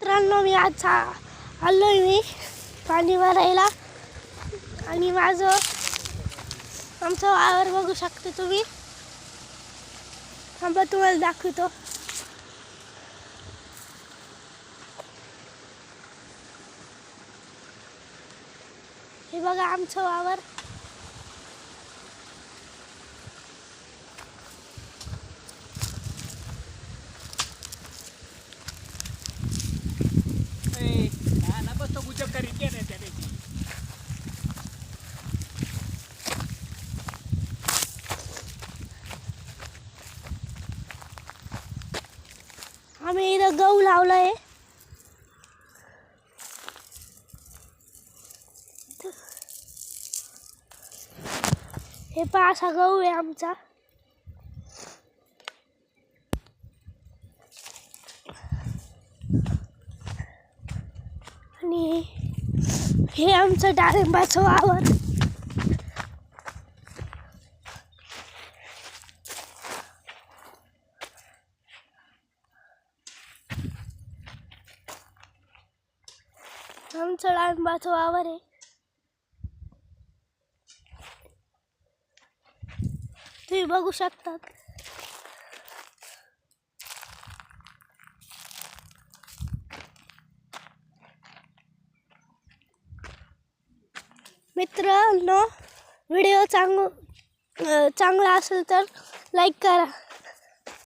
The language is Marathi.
मित्रांनो, मी आज आलोय मी पाणी भरायला आणि आमचं वावर बघू शकता तुम्ही. थांबा तुम्हाला दाखवतो. हे बघा आमचं वावर. आम्ही इथं गहू लावलाय. हे पहा असा गहू आहे आमचा. आणि हे आमचं डाळिंबाचं वावर. आमचं डाळिंबाचं वावर आहे. तुम्ही बघू शकता. मित्रांनो, व्हिडिओ चांगला असेल तर लाईक करा.